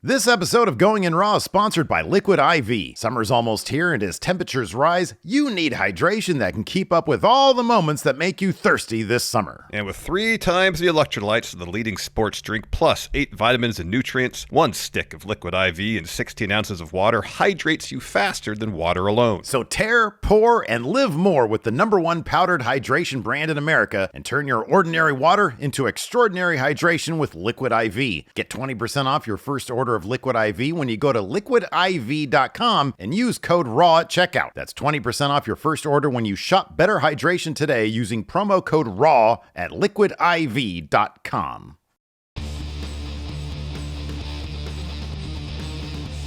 This episode of Going in Raw is sponsored by Liquid IV. Summer's almost here, and as temperatures rise, you need hydration that can keep up with all the moments that make you thirsty this summer. And with 3 times the electrolytes of the leading sports drink, plus 8 vitamins and nutrients, 1 stick of Liquid IV and 16 ounces of water hydrates you faster than water alone. So tear, pour, and live more with the #1 powdered hydration brand in America, and turn your ordinary water into extraordinary hydration with Liquid IV. Get 20% off your first order of Liquid IV when you go to liquidiv.com and use code RAW at checkout. That's 20% off your first order when you shop Better Hydration today using promo code RAW at liquidiv.com.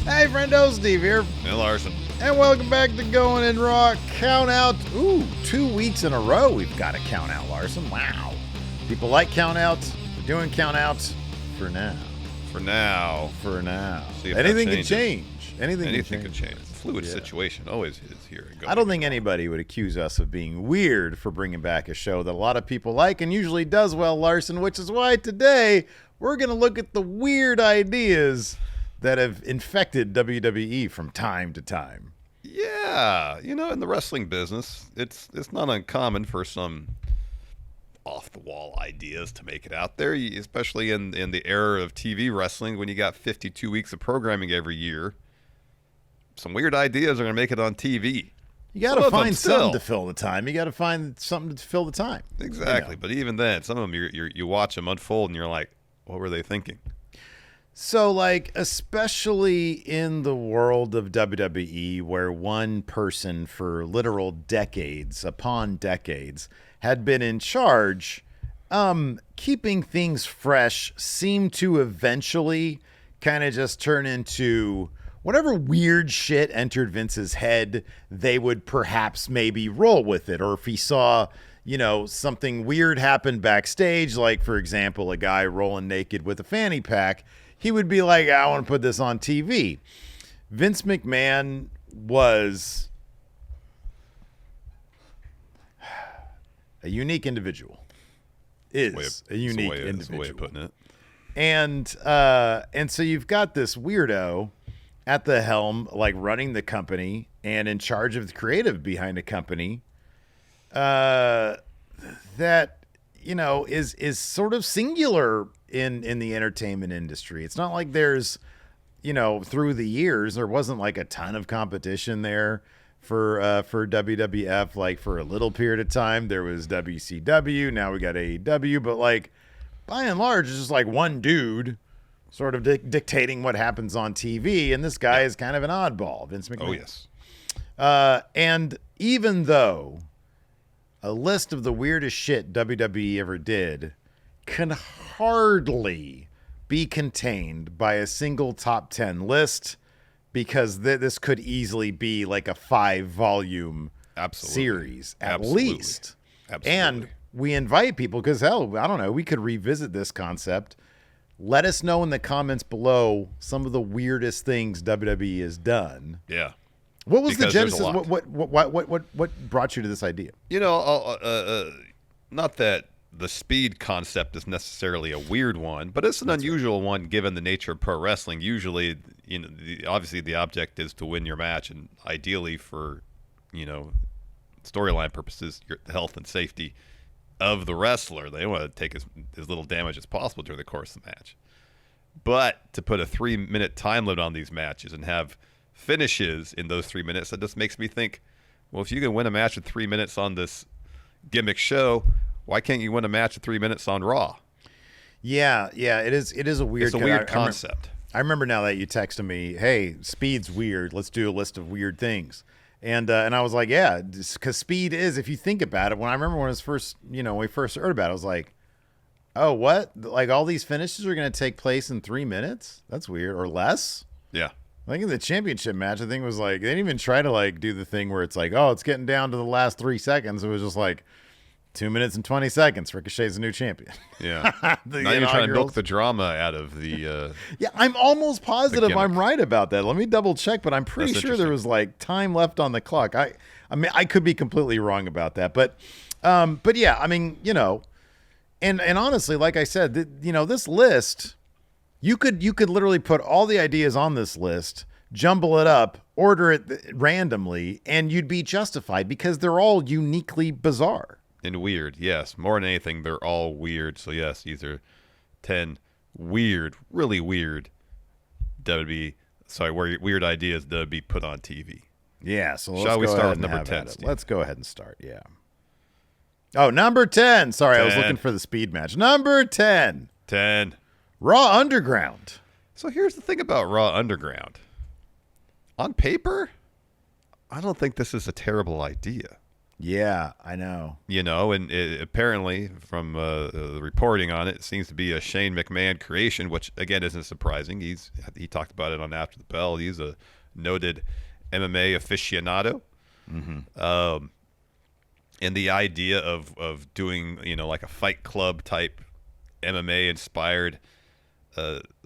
Hey, Friendo, Steve here. Hey, Larson. And welcome back to Going in Raw Count Out. Ooh, 2 weeks in a row we've got a count out, Larson. Wow. People like count outs. We're doing count outs for now. For now. Anything can change. Anything can change. It's a fluid situation. Always is here. I don't think anybody would accuse us of being weird for bringing back a show that a lot of people like and usually does well, Larson, which is why today we're going to look at the weird ideas that have infected WWE from time to time. Yeah. You know, in the wrestling business, it's not uncommon for some off-the-wall ideas to make it out there, especially in the era of TV wrestling when you got 52 weeks of programming every year. Some weird ideas are going to make it on TV. You got to find something to fill the time. You got to find something to fill the time. Exactly. You know. But even then, some of them you watch them unfold and you're like, what were they thinking? So, like, especially in the world of WWE, where one person for literal decades upon decades had been in charge, keeping things fresh seemed to eventually kind of just turn into whatever weird shit entered Vince's head, they would perhaps maybe roll with it. Or if he saw, you know, something weird happen backstage, like, for example, a guy rolling naked with a fanny pack, he would be like, I want to put this on TV. Vince McMahon was a unique individual. Is a unique individual. That's the way of putting it. And so you've got this weirdo at the helm, like running the company and in charge of the creative behind a company that, you know, is sort of singular in the entertainment industry. It's not like there's, you know, through the years, there wasn't like a ton of competition there for WWF. Like for a little period of time, there was WCW. Now we got AEW, but like by and large, it's just like one dude sort of dictating what happens on TV. And this guy is kind of an oddball, Vince McMahon. Oh, yes. And even though a list of the weirdest shit WWE ever did can hardly be contained by a single top 10 list, because this could easily be like a 5-volume series at least. Absolutely. And we invite people because, hell, I don't know, we could revisit this concept. Let us know in the comments below some of the weirdest things WWE has done. Yeah. What was the genesis? What brought you to this idea? You know, not that the Speed concept is necessarily a weird one, but it's an unusual one given the nature of pro wrestling. Usually, you know, obviously the object is to win your match, and ideally for, you know, storyline purposes, the health and safety of the wrestler. They want to take as little damage as possible during the course of the match. But to put a 3-minute time limit on these matches and have finishes in those 3 minutes, that just makes me think, well, if you can win a match in 3 minutes on this gimmick show, why can't you win a match in 3 minutes on Raw? Yeah, it is a weird. It's a weird concept. I remember now that you texted me, "Hey, Speed's weird. Let's do a list of weird things." And I was like, yeah, because Speed is, if you think about it, when I remember when it was first, you know, when we first heard about it, I was like, oh, what? Like all these finishes are going to take place in 3 minutes? That's weird. Or less? Yeah. I think in the championship match, I think it was like, they didn't even try to like do the thing where it's like, oh, it's getting down to the last 3 seconds. It was just like 2 minutes and 20 seconds. Ricochet's a new champion. Yeah. Now you're trying to milk the drama out of the... Yeah, I'm almost positive I'm right about that. Let me double check, but I'm pretty sure there was like time left on the clock. I mean, I could be completely wrong about that. But yeah, I mean, you know, and honestly, like I said, you know, this list, You could literally put all the ideas on this list, jumble it up, order it randomly, and you'd be justified because they're all uniquely bizarre. And weird, yes. More than anything, they're all weird. So yes, these are 10 weird, really weird weird ideas that would be put on TV. Yeah, so Shall we start with number 10, Steve? Let's go ahead and start, yeah. Oh, number 10. Sorry, 10. I was looking for the speed match. Number 10. 10. Raw Underground. So here's the thing about Raw Underground. On paper, I don't think this is a terrible idea. Yeah, I know. And apparently from the reporting on it, it seems to be a Shane McMahon creation, which, again, isn't surprising. He talked about it on After the Bell. He's a noted MMA aficionado. Mm-hmm. And the idea of doing, like a Fight Club type MMA-inspired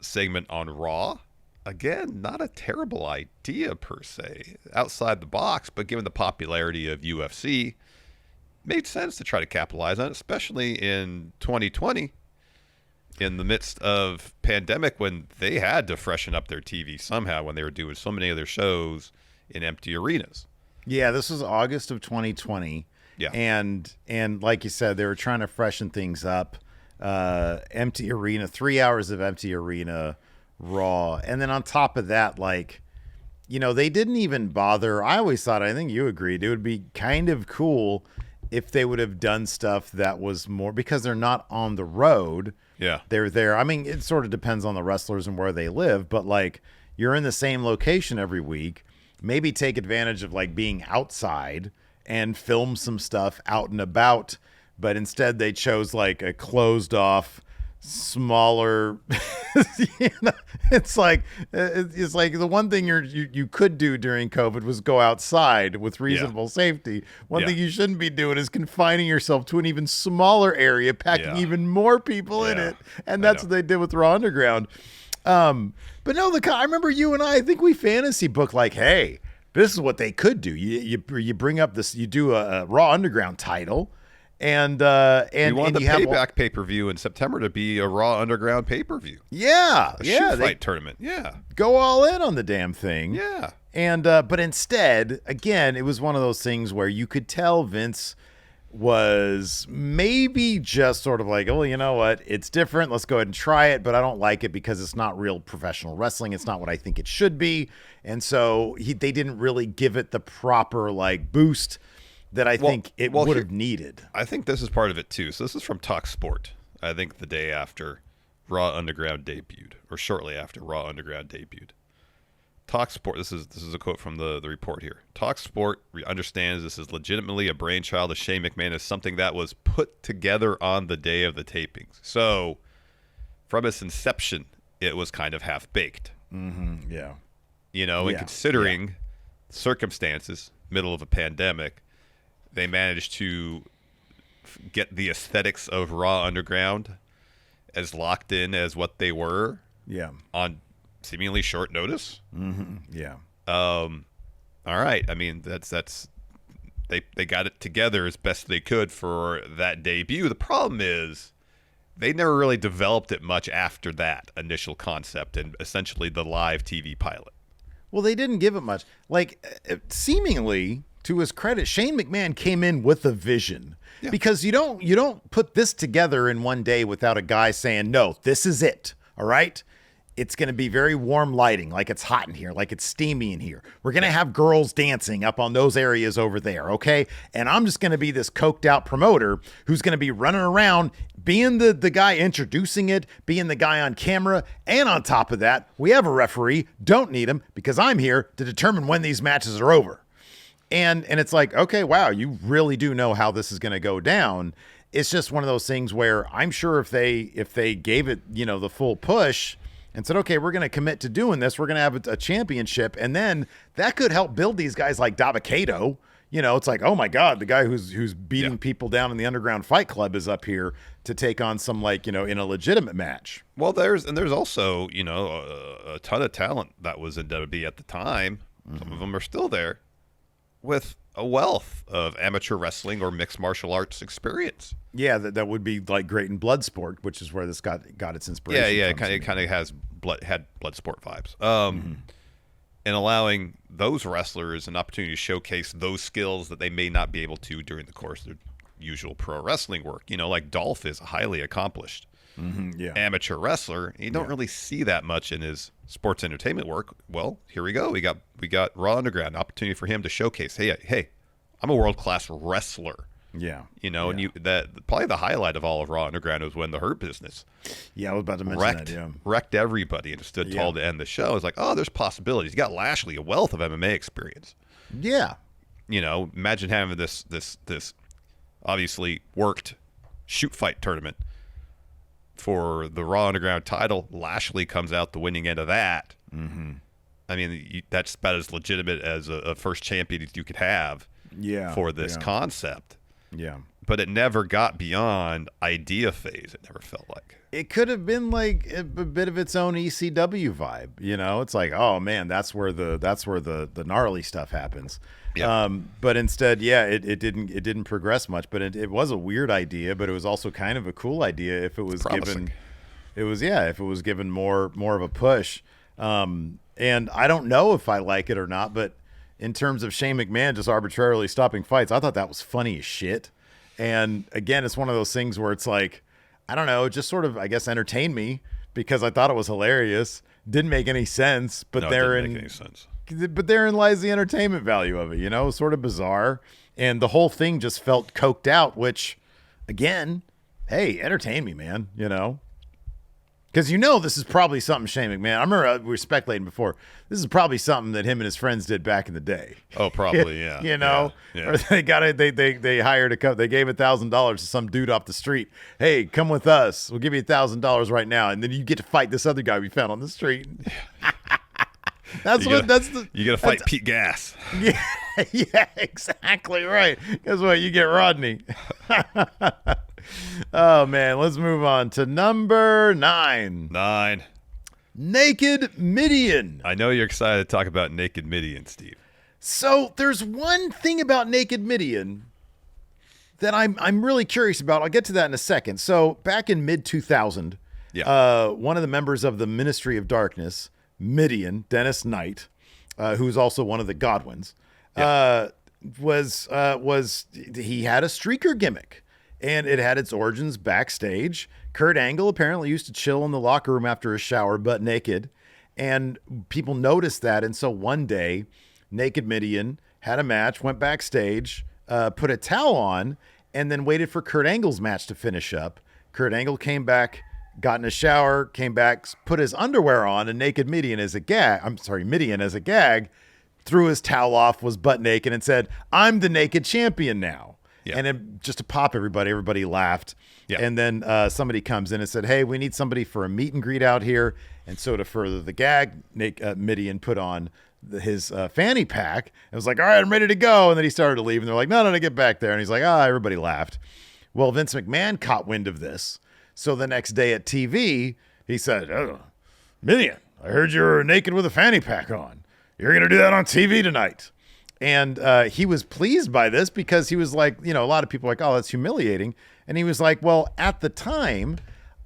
segment on Raw, again, not a terrible idea per se, outside the box, but given the popularity of UFC, made sense to try to capitalize on it, especially in 2020, in the midst of pandemic, when they had to freshen up their TV somehow when they were doing so many of their shows in empty arenas. Yeah, this was August of 2020. Yeah. And like you said, they were trying to freshen things up. Empty arena, 3 hours of empty arena, Raw. And then on top of that, they didn't even bother. I always thought, I think you agreed, it would be kind of cool if they would have done stuff that was more, because they're not on the road. Yeah. They're there. I mean, it sort of depends on the wrestlers and where they live, but you're in the same location every week. Maybe take advantage of being outside and film some stuff out and about. But instead they chose a closed off, smaller, it's like the one thing you could do during COVID was go outside with reasonable safety. One thing you shouldn't be doing is confining yourself to an even smaller area, packing even more people in it. And that's what they did with Raw Underground. But no, I remember you and I think we fantasy booked hey, this is what they could do. You bring up this, you do a Raw Underground title. And you want the Payback pay-per-view in September to be a Raw Underground pay-per-view. Yeah, a shoot fight tournament. Yeah, go all in on the damn thing. Yeah, and but instead, again, it was one of those things where you could tell Vince was maybe just sort of oh, you know what, it's different. Let's go ahead and try it, but I don't like it because it's not real professional wrestling. It's not what I think it should be, and so they didn't really give it the proper boost that I think it would have needed. I think this is part of it too. So this is from Talk Sport. I think the day after Raw Underground debuted, or shortly after Raw Underground debuted. Talk Sport. This is a quote from the report here. Talk Sport understands this is legitimately a brainchild of Shane McMahon, as something that was put together on the day of the tapings. So from its inception, it was kind of half baked. Mm-hmm. Yeah. And considering circumstances, middle of a pandemic, they managed to get the aesthetics of Raw Underground as locked in as what they were. Yeah. On seemingly short notice. Mm-hmm. Yeah. All right. I mean, that's they got it together as best they could for that debut. The problem is they never really developed it much after that initial concept and essentially the live TV pilot. Well, they didn't give it much. Seemingly, to his credit, Shane McMahon came in with a vision, because you don't put this together in one day without a guy saying, no, this is it. All right. It's going to be very warm lighting, it's hot in here, it's steamy in here. We're going to have girls dancing up on those areas over there, okay? And I'm just going to be this coked out promoter who's going to be running around, being the guy introducing it, being the guy on camera, and on top of that, we have a referee, don't need him, because I'm here to determine when these matches are over. And it's okay, wow, you really do know how this is going to go down. It's just one of those things where I'm sure if they gave it, the full push and said, okay, we're going to commit to doing this, we're going to have a championship, and then that could help build these guys like Dabba-Kato. It's oh my God, the guy who's beating people down in the Underground Fight Club is up here to take on some in a legitimate match. Well, there's also a ton of talent that was in WWE at the time. Mm-hmm. Some of them are still there, with a wealth of amateur wrestling or mixed martial arts experience. Yeah, that would be like great in Bloodsport, which is where this got its inspiration. Yeah, from, it kind of has blood sport vibes. And allowing those wrestlers an opportunity to showcase those skills that they may not be able to during the course of their usual pro wrestling work. You know, like Dolph is a highly accomplished amateur wrestler. You don't really see that much in his sports entertainment work. Well, here we go. We got Raw Underground, an opportunity for him to showcase, hey, I'm a world-class wrestler. Yeah. You know, and that probably the highlight of all of Raw Underground was when the Hurt Business I was about to mention wrecked everybody and stood tall to end the show. It's like, oh, there's possibilities. You got Lashley, a wealth of MMA experience. Yeah. You know, imagine having this obviously worked shoot fight tournament for the Raw Underground title. Lashley comes out the winning end of that. Mm-hmm. I mean, that's about as legitimate as a first champion as you could have for this concept. Yeah. But it never got beyond idea phase. It never felt like. It could have been like a bit of its own ECW vibe. You know, it's like, oh man, that's where the gnarly stuff happens. Yeah. But instead, it didn't progress much. But it was a weird idea, but it was also kind of a cool idea if it was promising. if it was given more of a push. And I don't know if I like it or not, but in terms of Shane McMahon just arbitrarily stopping fights, I thought that was funny as shit. And again, it's one of those things where it's like, I don't know, it just sort of, I guess, entertained me because I thought it was hilarious. Didn't make any sense, but therein lies the entertainment value of it, you know, sort of bizarre. And the whole thing just felt coked out, which, again, hey, entertain me, man, you know. Because you know this is probably something Shane McMahon, I remember we were speculating before, this is probably something that him and his friends did back in the day. Oh, probably, yeah. You know? Yeah. Or they hired they gave $1,000 to some dude off the street. Hey, come with us. We'll give you $1,000 right now. And then you get to fight this other guy we found on the street. You gotta fight Pete Gas. Yeah, exactly right. Guess what? You get Rodney. Oh man, let's move on to number 9. Naked Mideon. I know you're excited to talk about Naked Mideon, Steve. So there's one thing about Naked Mideon that I'm really curious about. I'll get to that in a second. So back in mid-2000, one of the members of the Ministry of Darkness, Mideon, Dennis Knight, who's also one of the Godwins, he had a streaker gimmick. And it had its origins backstage. Kurt Angle apparently used to chill in the locker room after a shower, butt naked. And people noticed that. And so one day, Naked Mideon had a match, went backstage, put a towel on, and then waited for Kurt Angle's match to finish up. Kurt Angle came back, got in a shower, came back, put his underwear on, and Naked Mideon as a gag, threw his towel off, was butt naked, and said, "I'm the naked champion now." Yeah. And then just to pop everybody laughed. Yeah. And then somebody comes in and said, hey, we need somebody for a meet and greet out here. And so to further the gag, Mideon put on his fanny pack and was like, all right, I'm ready to go. And then he started to leave. And they're like, no, get back there. And he's like, everybody laughed. Well, Vince McMahon caught wind of this. So the next day at TV, he said, Mideon, I heard you were naked with a fanny pack on. You're going to do that on TV tonight. And he was pleased by this because he was like, you know, a lot of people are like, oh, that's humiliating. And he was like, well, at the time,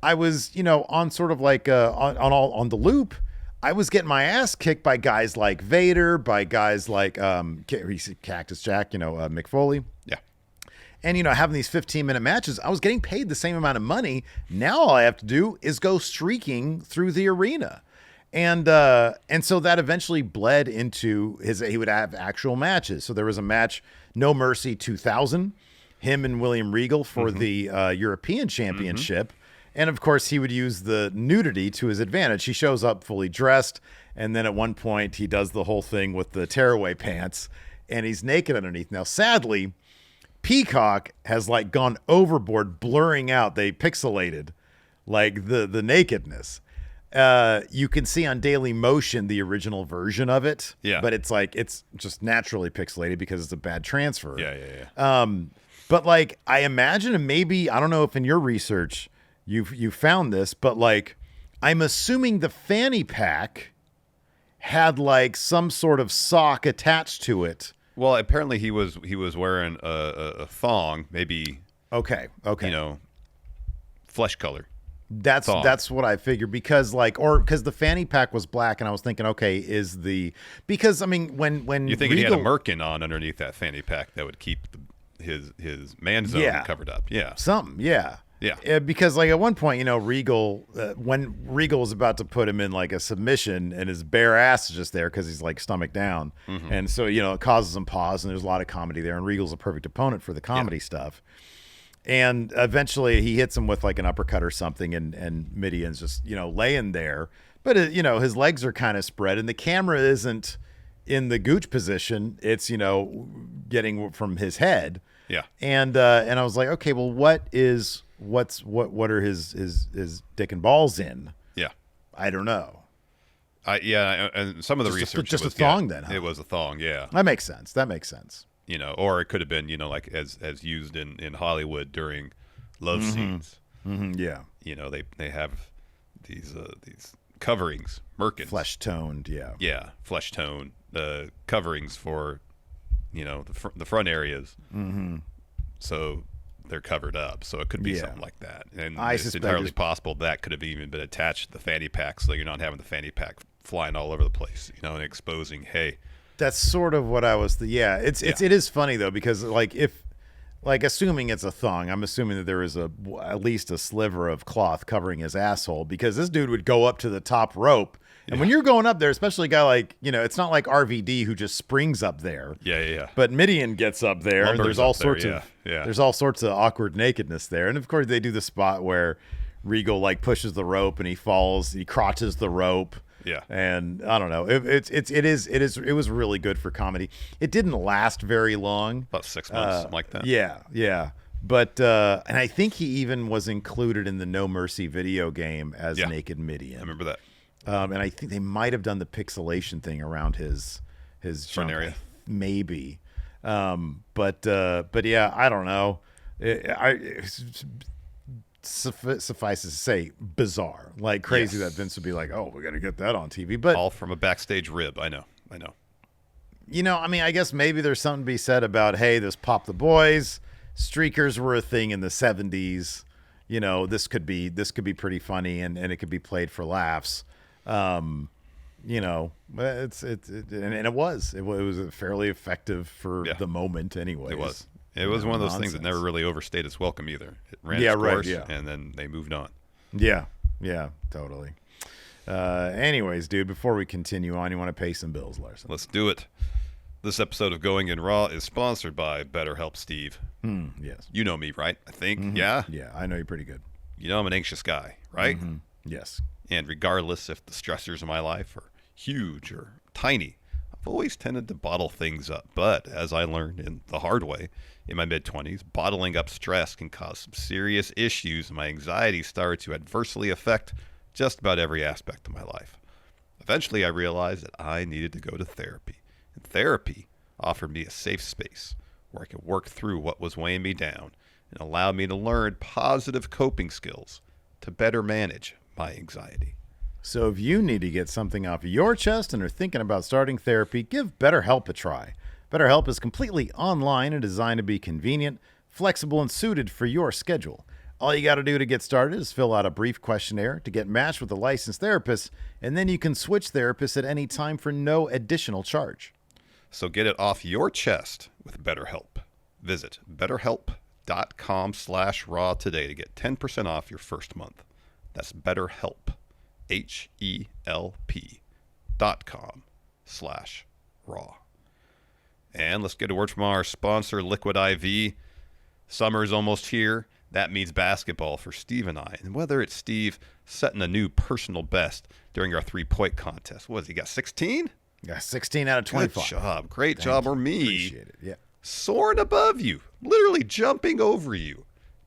I was, you know, on sort of like on the loop. I was getting my ass kicked by guys like Vader, by guys like Cactus Jack, you know, Mick Foley. Yeah. And, you know, having these 15-minute matches, I was getting paid the same amount of money. Now all I have to do is go streaking through the arena. And so that eventually bled into he would have actual matches. So there was a match, No Mercy 2000, him and William Regal for the European Championship. And of course he would use the nudity to his advantage. He shows up fully dressed. And then at one point he does the whole thing with the tearaway pants and he's naked underneath. Now, sadly, Peacock has like gone overboard, blurring out. They pixelated like the nakedness. You can see on Daily Motion the original version of it, but it's just naturally pixelated because it's a bad transfer. Yeah. But like I imagine, and maybe I don't know if in your research you found this, but like I'm assuming the fanny pack had like some sort of sock attached to it Well, apparently he was wearing a thong, maybe Okay. flesh color. That's what I figured because the fanny pack was black and I was thinking, okay, because I mean when You think Regal, he had a merkin on underneath that fanny pack that would keep his man zone covered up? Yeah, something, yeah. Yeah. Because like at one point, Regal, when Regal was about to put him in like a submission and his bare ass is just there because he's like stomach down. Mm-hmm. And so, it causes him pause and there's a lot of comedy there. And Regal's a perfect opponent for the comedy stuff. And eventually he hits him with like an uppercut or something. And Mideon's just, laying there. But, his legs are kind of spread and the camera isn't in the gooch position. It's, getting from his head. Yeah. And I was like, okay, well, what are his dick and balls in? Yeah. I don't know. And some of the research just was, a thong then, huh? It was a thong, yeah. That makes sense. Or it could have been, like as used in Hollywood during love scenes. Mm-hmm, yeah. They have these coverings, merkins. Flesh toned, yeah. Yeah, flesh tone, coverings for, the front areas. Mm-hmm. So they're covered up. So it could be something like that. And it's suspect entirely possible that could have even been attached to the fanny pack so you're not having the fanny pack flying all over the place, and exposing, hey. That's sort of what I was. It is funny though because assuming it's a thong, I'm assuming that there is at least a sliver of cloth covering his asshole because this dude would go up to the top rope. And when you're going up there, especially a guy like, it's not like RVD who just springs up there. Yeah. But Mideon gets up there and there's all sorts of there's all sorts of awkward nakedness there. And of course they do the spot where Regal like pushes the rope and he falls, he crotches the rope. Yeah. And I don't know. It was really good for comedy. It didn't last very long. About 6 months, something like that. Yeah. But and I think he even was included in the No Mercy video game as Naked Mideon. I remember that. And I think they might have done the pixelation thing around his front area, maybe. But yeah, I don't know. Suffice to say, bizarre, like crazy that Vince would be like, "Oh, we got to get that on TV." But all from a backstage rib. I know. I mean, I guess maybe there's something to be said about, hey, this Pop the Boys, streakers were a thing in the '70s. This could be pretty funny, and it could be played for laughs. And it was fairly effective for the moment anyway. It was one of those things that never really overstayed its welcome either. It ran its course, and then they moved on. Yeah, totally. Anyways, dude, before we continue on, you want to pay some bills, Larson? Let's do it. This episode of Going in Raw is sponsored by BetterHelp Steve. Yes. You know me, right? I think, Mm-hmm. yeah? Yeah, I know you pretty good. I'm an anxious guy, right? Mm-hmm. Yes. And regardless if the stressors of my life are huge or tiny, I've always tended to bottle things up. But as I learned in the hard way in my mid-20s, bottling up stress can cause some serious issues, and my anxiety started to adversely affect just about every aspect of my life. Eventually, I realized that I needed to go to therapy. And therapy offered me a safe space where I could work through what was weighing me down and allowed me to learn positive coping skills to better manage my anxiety. So if you need to get something off your chest and are thinking about starting therapy, give BetterHelp a try. BetterHelp is completely online and designed to be convenient, flexible, and suited for your schedule. All you got to do to get started is fill out a brief questionnaire to get matched with a licensed therapist, and then you can switch therapists at any time for no additional charge. So get it off your chest with BetterHelp. Visit BetterHelp.com/raw today to get 10% off your first month. That's BetterHelp, HELP.com/raw. And let's get a word from our sponsor, Liquid IV. Summer's almost here. That means basketball for Steve and I. And whether it's Steve setting a new personal best during our 3-point contest. What has he got, 16? Got 16 out of 25. Good job. Great job. Or me. Appreciate it. Yeah. Soaring above you. Literally jumping over you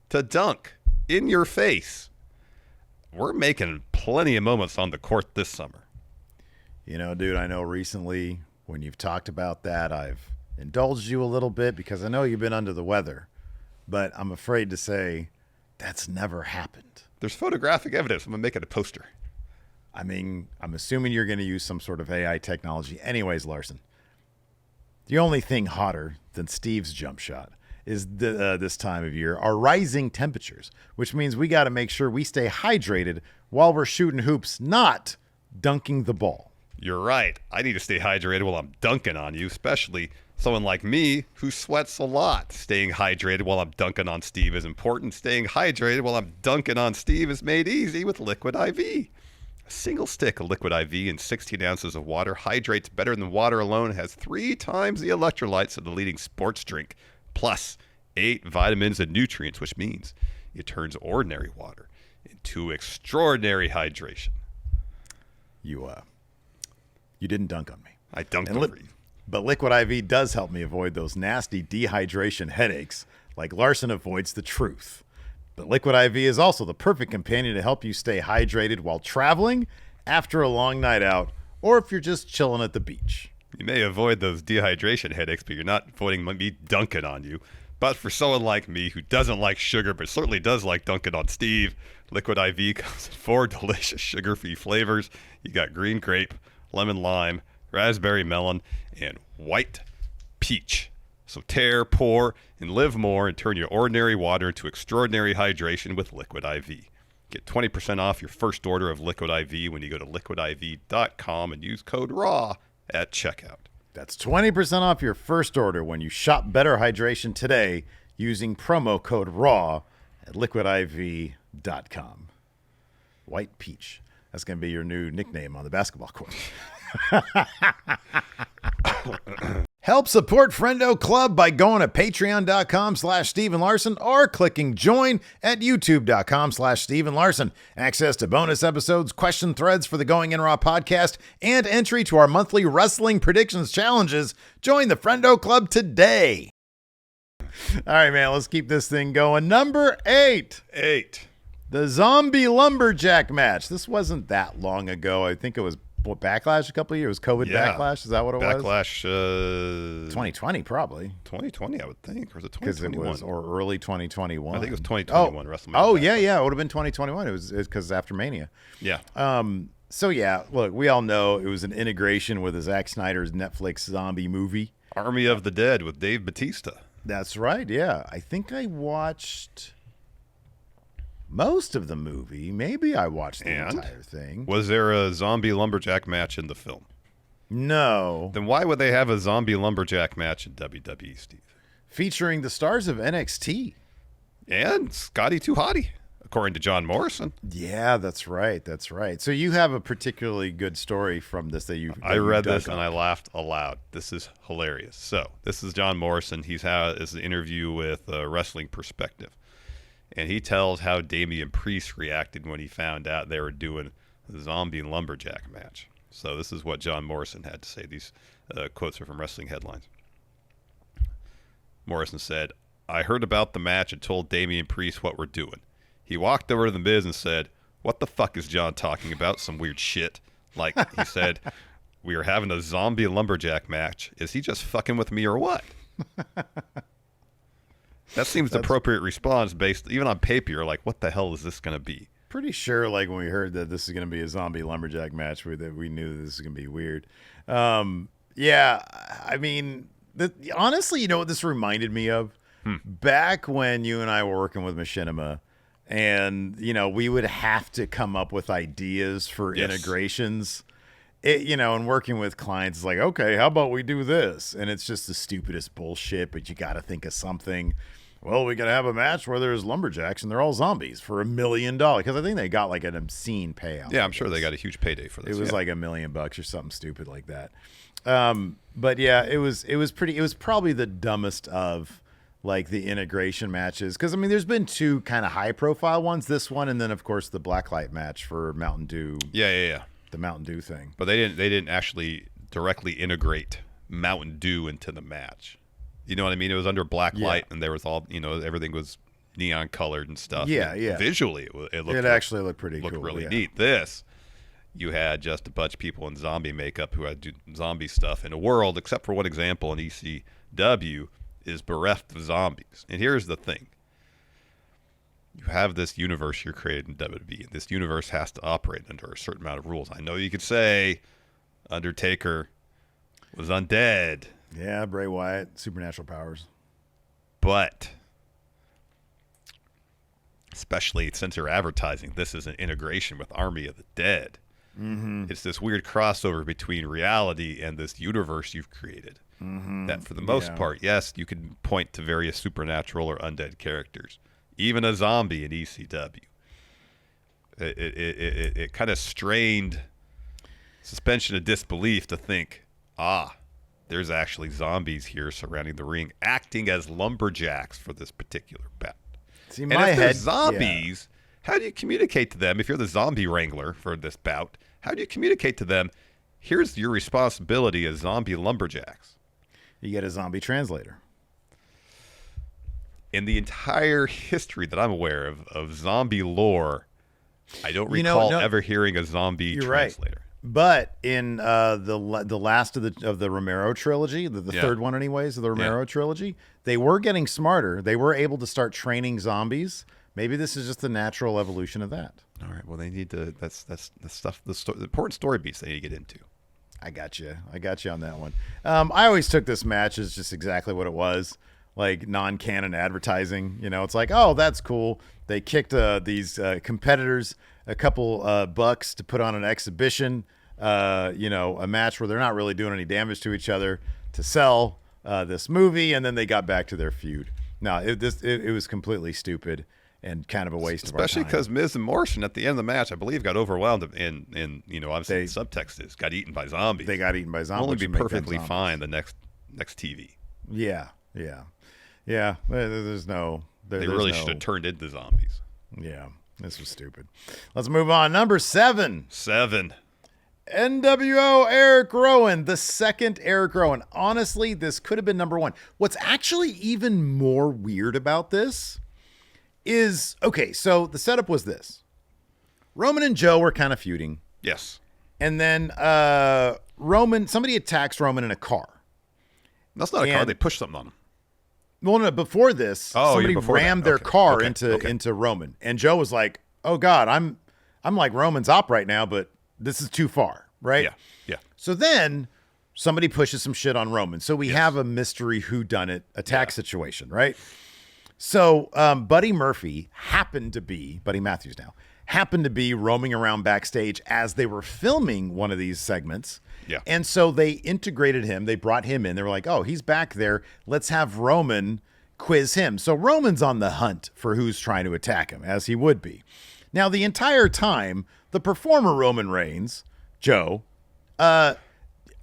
to dunk in your face. We're making plenty of moments on the court this summer. Dude, I know recently when you've talked about that, I've indulged you a little bit because I know you've been under the weather. But I'm afraid to say that's never happened. There's photographic evidence. I'm going to make it a poster. I mean, I'm assuming you're going to use some sort of AI technology. Anyways, Larson, The only thing hotter than Steve's jump shot is this time of year are rising temperatures, which means we got to make sure we stay hydrated while we're shooting hoops, not dunking the ball. You're right. I need to stay hydrated while I'm dunking on you, especially someone like me who sweats a lot. Staying hydrated while I'm dunking on Steve is important. Staying hydrated while I'm dunking on Steve is made easy with Liquid IV. A single stick of Liquid IV and 16 ounces of water hydrates better than water alone, has 3 times the electrolytes of the leading sports drink, plus 8 vitamins and nutrients, which means it turns ordinary water into extraordinary hydration. You didn't dunk on me. I dunked over you. But Liquid IV does help me avoid those nasty dehydration headaches, like Larson avoids the truth. But Liquid IV is also the perfect companion to help you stay hydrated while traveling, after a long night out, or if you're just chilling at the beach. You may avoid those dehydration headaches, but you're not avoiding me dunking on you. But for someone like me who doesn't like sugar, but certainly does like dunking on Steve, Liquid IV comes in 4 delicious sugar-free flavors. You got green grape, lemon lime, raspberry melon, and white peach. So tear, pour, and live more and turn your ordinary water into extraordinary hydration with Liquid IV. Get 20% off your first order of Liquid IV when you go to liquidiv.com and use code RAW at checkout. That's 20% off your first order when you shop Better Hydration today using promo code RAW at liquidiv.com. White Peach. That's going to be your new nickname on the basketball court. Help support Friendo Club by going to patreon.com/Steven Larson or clicking join at youtube.com/Steven Larson. Access to bonus episodes, question threads for the Going In Raw podcast, and entry to our monthly wrestling predictions challenges. Join the Friendo Club today. All right, man, let's keep this thing going. Number 8. The Zombie Lumberjack match. This wasn't that long ago. I think it was Backlash a couple of years. COVID Backlash. Is that what it was? Backlash. 2020, probably. 2020, I would think. Or was it Because 2021? it was, or early 2021. I think it was 2021 WrestleMania. Oh, Backlash. yeah. It would have been 2021. It was because after Mania. Yeah. So, yeah, look, we all know it was an integration with Zack Snyder's Netflix zombie movie. Army of the Dead with Dave Bautista. That's right, yeah. I think I watched most of the movie. Maybe I watched the entire thing. Was there a zombie lumberjack match in the film? No. Then why would they have a zombie lumberjack match in WWE, Steve? Featuring the stars of NXT. And Scotty 2 Hotty, according to John Morrison. Yeah, that's right. That's right. So you have a particularly good story from this that you. I read this and I laughed aloud. This is hilarious. So this is John Morrison. He's had this interview with Wrestling Perspective. And he tells how Damian Priest reacted when he found out they were doing the zombie lumberjack match. So this is what John Morrison had to say. These quotes are from Wrestling Headlines. Morrison said, "I heard about the match and told Damian Priest what we're doing. He walked over to the Miz and said, 'What the fuck is John talking about? Some weird shit.' Like he said, 'We are having a zombie lumberjack match. Is he just fucking with me or what?'" That seems the appropriate response based, even on paper, you're like, what the hell is this going to be? Pretty sure, like, when we heard that this is going to be a zombie lumberjack match, that we knew this was going to be weird. Yeah, I mean, honestly, you know what this reminded me of? Back when you and I were working with Machinima, and, you know, we would have to come up with ideas for integrations. And working with clients is like, okay, how about we do this? And it's just the stupidest bullshit, but you got to think of something. Well, we got to have a match where there's lumberjacks and they're all zombies for $1 million. Because I think they got like an obscene payout. Yeah, I'm sure they got a huge payday for this. It was like $1 million or something stupid like that. But yeah, it was probably the dumbest of like the integration matches. Because I mean, there's been 2 kind of high profile ones. This one, and then of course the Blacklight match for Mountain Dew. Yeah. The Mountain Dew thing. But they didn't actually directly integrate Mountain Dew into the match. You know what I mean? It was under black light, and there was all, everything was neon colored and stuff. Yeah, and yeah. Visually, it actually looked pretty cool. Looked really neat. This, you had just a bunch of people in zombie makeup who had to do zombie stuff in a world, except for one example in ECW, is bereft of zombies. And here's the thing. You have this universe you're creating in WWE, and this universe has to operate under a certain amount of rules. I know you could say Undertaker was undead. Yeah, Bray Wyatt, supernatural powers. But especially since you're advertising this is an integration with Army of the Dead. Mm-hmm. It's this weird crossover between reality and this universe you've created. Mm-hmm. That for the most part, yes, you can point to various supernatural or undead characters. Even a zombie in ECW. It kind of strained suspension of disbelief to think, there's actually zombies here surrounding the ring, acting as lumberjacks for this particular bout. See, and my if head, there's zombies, how do you communicate to them? If you're the zombie wrangler for this bout, how do you communicate to them, here's your responsibility as zombie lumberjacks? You get a zombie translator. In the entire history that I'm aware of zombie lore, I don't recall ever hearing a zombie translator. Right. But in the last of the Romero trilogy, the third one anyways, of the Romero trilogy, they were getting smarter. They were able to start training zombies. Maybe this is just the natural evolution of that. All right. Well, they need to. That's the stuff. The important story beats they need to get into. I got you on that one. I always took this match as just exactly what it was, like non-canon advertising. You know, it's like, oh, that's cool. They kicked these competitors a couple bucks to put on an exhibition. A match where they're not really doing any damage to each other to sell this movie, and then they got back to their feud. No, it was completely stupid and kind of a waste of our time. Especially because Miz and Morrison at the end of the match, I believe, got overwhelmed and obviously the subtext is got eaten by zombies. They got eaten by zombies. Only be perfectly fine the next TV. Yeah. There's no. They really should have turned into zombies. Yeah, this was stupid. Let's move on. Number 7. NWO Eric Rowan, the second Eric Rowan. Honestly, this could have been number 1. What's actually even more weird about this is, okay, so the setup was this. Roman and Joe were kind of feuding. Yes. And then somebody attacks Roman in a car. That's not a car. They pushed something on him. Well, no, before this, somebody rammed their car into Roman. And Joe was like, oh, God, I'm like Roman's op right now, but this is too far, right? Yeah. So then somebody pushes some shit on Roman. So we have a mystery whodunit attack situation, right? So Buddy Matthews now, happened to be roaming around backstage as they were filming one of these segments. Yeah. And so they integrated him. They brought him in. They were like, oh, he's back there. Let's have Roman quiz him. So Roman's on the hunt for who's trying to attack him, as he would be. Now, the entire time, the performer Roman Reigns, Joe,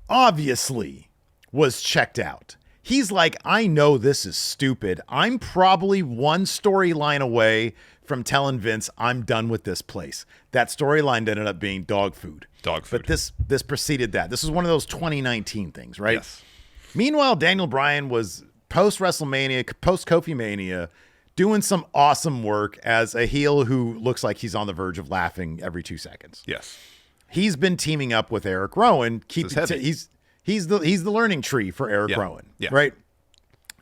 obviously was checked out. He's like, I know this is stupid. I'm probably one storyline away from telling Vince I'm done with this place. That storyline ended up being dog food. But this preceded that. This is one of those 2019 things, right? Yes. Meanwhile, Daniel Bryan was post-WrestleMania, post-Kofi Mania, doing some awesome work as a heel who looks like he's on the verge of laughing every 2 seconds. Yes. He's been teaming up with Eric Rowan. He's the learning tree for Eric Rowan, right?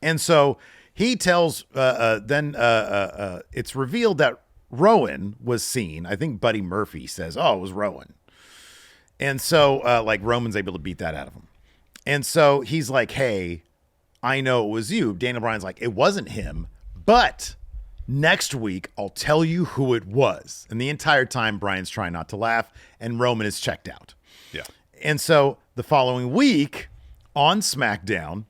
And so he tells it's revealed that Rowan was seen. I think Buddy Murphy says, oh, it was Rowan. And so Roman's able to beat that out of him. And so he's like, hey, I know it was you. Daniel Bryan's like, it wasn't him. But next week, I'll tell you who it was. And the entire time, Bryan's trying not to laugh, and Roman is checked out. Yeah. And so the following week on SmackDown,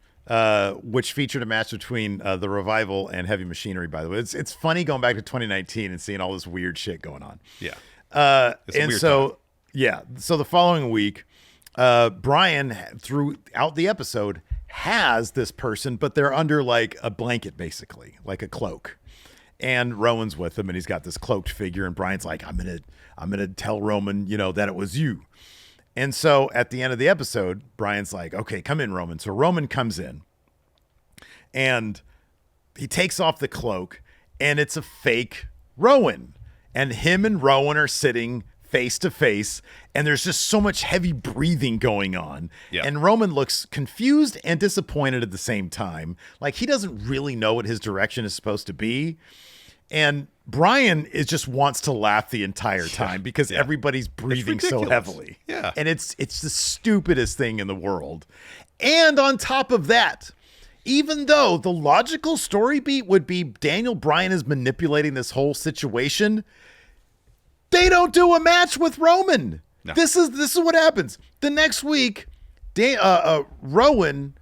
which featured a match between the Revival and Heavy Machinery, by the way. It's funny going back to 2019 and seeing all this weird shit going on. Yeah. So the following week, Bryan, throughout the episode, has this person, but they're under like a blanket, basically, like a cloak. And Rowan's with him, and he's got this cloaked figure, and Bryan's like, I'm gonna tell Roman, that it was you. And so at the end of the episode, Bryan's like, okay, come in, Roman. So Roman comes in, and he takes off the cloak, and it's a fake Rowan. And him and Rowan are sitting face to face, and there's just so much heavy breathing going on. Yeah. And Roman looks confused and disappointed at the same time. Like he doesn't really know what his direction is supposed to be. And Brian just wants to laugh the entire time because everybody's breathing so heavily. Yeah. And it's the stupidest thing in the world. And on top of that, even though the logical story beat would be Daniel Bryan is manipulating this whole situation, they don't do a match with Roman. No. This is what happens. The next week, Rowan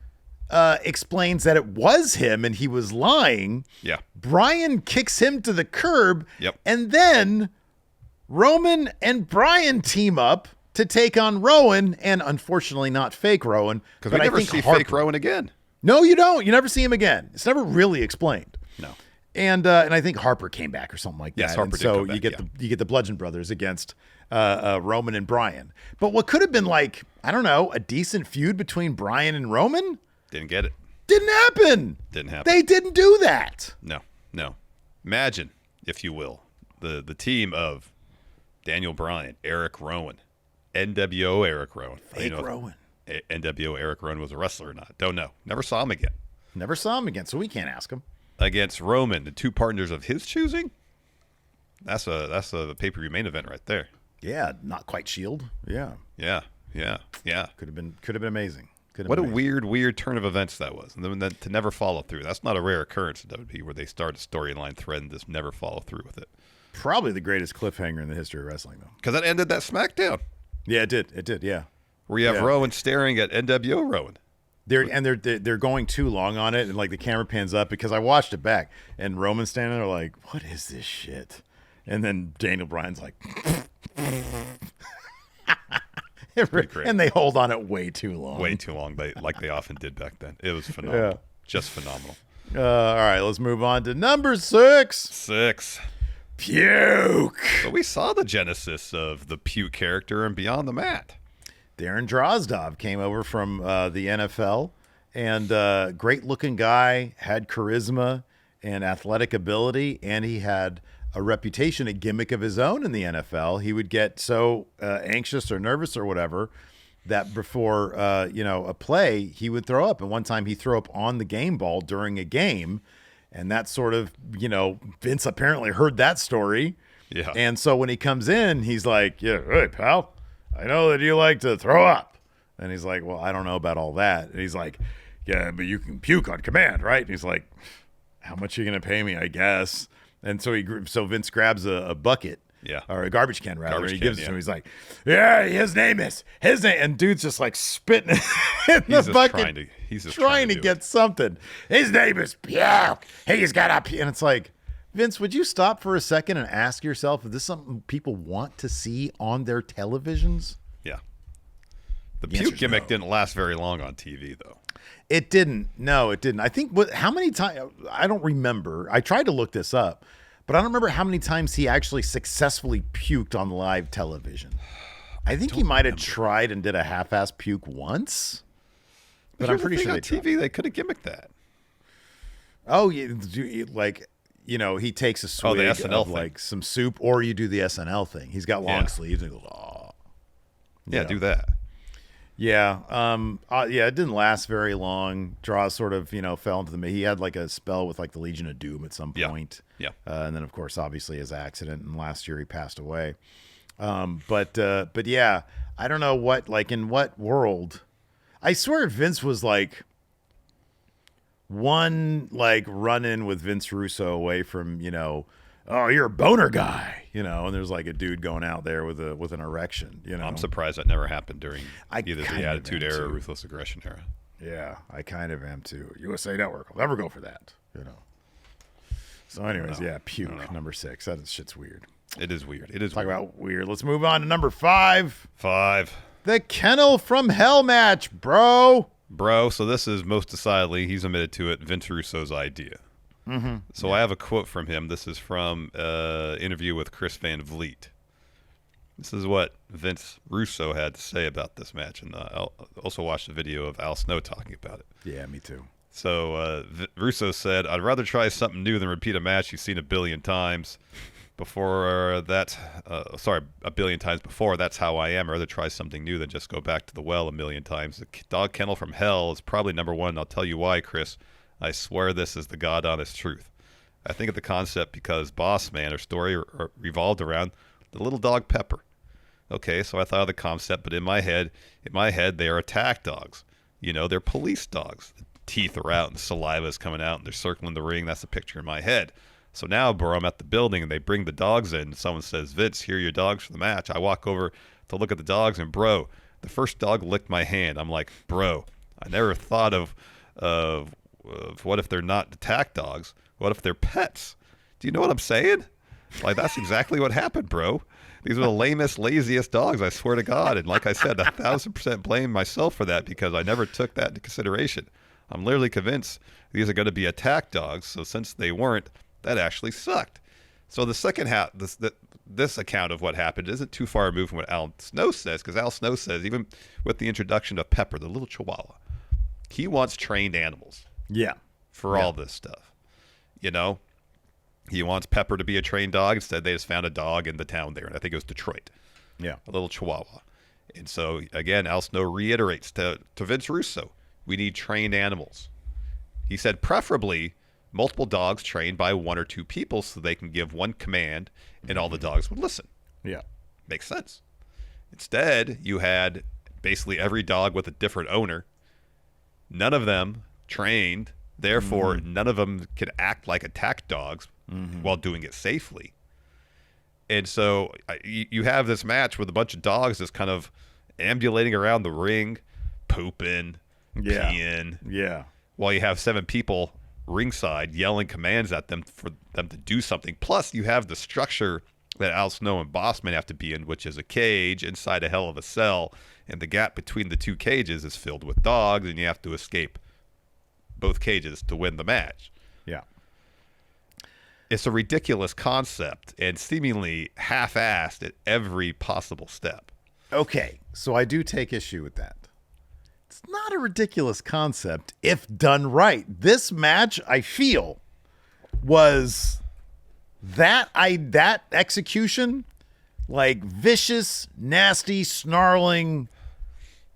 explains that it was him and he was lying. Yeah. Bryan kicks him to the curb. Yep. And then Roman and Bryan team up to take on Rowan, and unfortunately not fake Rowan. Because we never see fake Rowan again. No, you don't. You never see him again. It's never really explained. No. And I think Harper came back or something like that. Yes, Harper did come back, you get the Bludgeon Brothers against Roman and Bryan. But what could have been like, I don't know, a decent feud between Bryan and Roman? Didn't get it. Didn't happen. Didn't happen. They didn't do that. No. Imagine, if you will, the team of Daniel Bryan, Eric Rowan, NWO Eric Rowan. Fake Rowan. NWO Eric Rowan was a wrestler or not. Don't know. Never saw him again. Never saw him again, so we can't ask him. Against Roman, the two partners of his choosing. That's a pay-per-view main event right there. Yeah, not quite Shield. Yeah. Could have been amazing. What a weird turn of events that was, and then to never follow through. That's not a rare occurrence in WWE where they start a storyline thread and just never follow through with it. Probably the greatest cliffhanger in the history of wrestling, though. Because that ended that SmackDown. Yeah, it did. Yeah. Where you have Rowan staring at NWO Rowan. They're going too long on it, and like the camera pans up because I watched it back, and Roman's standing there like, "What is this shit?" And then Daniel Bryan's like, and they hold on it way too long. Way too long, like they often did back then. It was phenomenal. Yeah. Just phenomenal. All right, let's move on to number 6. Puke. So we saw the genesis of the Puke character and Beyond the Mat. Darren Drozdov came over from the NFL, and great-looking guy, had charisma and athletic ability, and he had a reputation, a gimmick of his own in the NFL. He would get so anxious or nervous or whatever that before a play, he would throw up. And one time he threw up on the game ball during a game, and that sort of, Vince apparently heard that story. Yeah. And so when he comes in, he's like, "Yeah, hey, pal, I know that you like to throw up." And he's like, "Well, I don't know about all that." And he's like, "Yeah, but you can puke on command, right?" And he's like, "How much are you going to pay me, I guess?" And so Vince grabs a bucket, or a garbage can rather, and he gives it to him. He's like, "Yeah, his name is." And dude's just like spitting in the bucket. He's just trying to get something. "His name is Puke. He's got a puke." And it's like, Vince, would you stop for a second and ask yourself, is this something people want to see on their televisions? Yeah. The Puke gimmick didn't last very long on TV, though. It didn't. No, it didn't. I think how many times, I don't remember. I tried to look this up, but I don't remember how many times he actually successfully puked on live television. I think he might have tried and did a half-ass puke once, but I'm pretty sure on TV they could have gimmicked that. Oh, yeah, like, he takes a swig the SNL of thing. Like some soup, or you do the SNL thing. He's got long sleeves and he goes, "Oh." Yeah, do that. Yeah. It didn't last very long. Draw sort of, fell into he had like a spell with like the Legion of Doom at some point. Yeah. And then of course, obviously his accident, and last year he passed away. But yeah, I don't know in what world. I swear Vince was like one run-in with Vince Russo away from, "Oh, you're a boner guy," and there's like a dude going out there with an erection, I'm surprised that never happened during either the Attitude Era or Ruthless Aggression Era. Yeah, I kind of am too. USA Network will never go for that, So anyways, Puke, number 6. That shit's weird. It is weird. Talk about weird. Let's move on to number 5. 5. The Kennel from Hell match, bro. So this is most decidedly, he's admitted to it, Vince Russo's idea. Mm-hmm. So I have a quote from him. This is from an interview with Chris Van Vliet. This is what Vince Russo had to say about this match. And I also watched the video of Al Snow talking about it. Yeah, me too. So Russo said, "I'd rather try something new than repeat a match you've seen a billion times. A billion times before. That's how I am. I'd rather try something new than just go back to the well a million times. The Dog Kennel from Hell is probably number 1. I'll tell you why, Chris. I swear this is the God honest truth. I think of the concept because Boss Man, her story revolved around the little dog Pepper. Okay, so I thought of the concept, but in my head, they are attack dogs. You know, they're police dogs. The teeth are out and the saliva is coming out and they're circling the ring. That's the picture in my head. So now, bro, I'm at the building and they bring the dogs in. Someone says, Vince, here are your dogs for the match. I walk over to look at the dogs and, bro, the first dog licked my hand. I'm like, bro, I never thought of what if they're not attack dogs? What if they're pets? Do you know what I'm saying? Like, that's exactly what happened, bro. These are the lamest, laziest dogs, I swear to God. And like I said, 1,000% blame myself for that because I never took that into consideration. I'm literally convinced these are going to be attack dogs. So since they weren't, that actually sucked. So the second half, this account of what happened isn't too far removed from what Al Snow says, because Al Snow says, even with the introduction of Pepper, the little chihuahua, he wants trained animals. Yeah. For all this stuff. You know? He wants Pepper to be a trained dog. Instead, they just found a dog in the town there, and I think it was Detroit. Yeah. A little chihuahua. And so, again, Al Snow reiterates to Vince Russo, we need trained animals. He said preferably multiple dogs trained by one or two people so they can give one command and all the dogs would listen. Yeah. Makes sense. Instead, you had basically every dog with a different owner. None of them trained. Therefore, none of them could act like attack dogs while doing it safely. And so you have this match with a bunch of dogs that's kind of ambulating around the ring, pooping, peeing. Yeah. While you have 7 people ringside yelling commands at them for them to do something. Plus, you have the structure that Al Snow and Bossman have to be in, which is a cage inside a hell of a cell. And the gap between the two cages is filled with dogs, and you have to escape both cages to win the match. Yeah. It's a ridiculous concept and seemingly half-assed at every possible step. Okay, so I do take issue with that. It's not a ridiculous concept if done right. This match, I feel, was that execution, like vicious, nasty, snarling,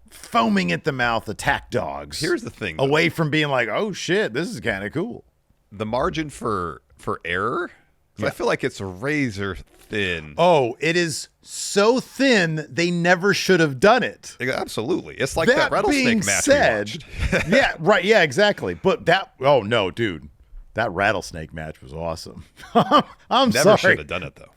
foaming at the mouth attack dogs. Here's the thing, though. Away from being like, oh shit, this is kind of cool. The margin for error, I feel like it's razor thin. Oh, it is so thin, they never should have done it. Absolutely. It's like that rattlesnake match we watched. Yeah, right. Yeah, exactly. But oh no, dude. That rattlesnake match was awesome. I'm Never sorry. should have done it, though.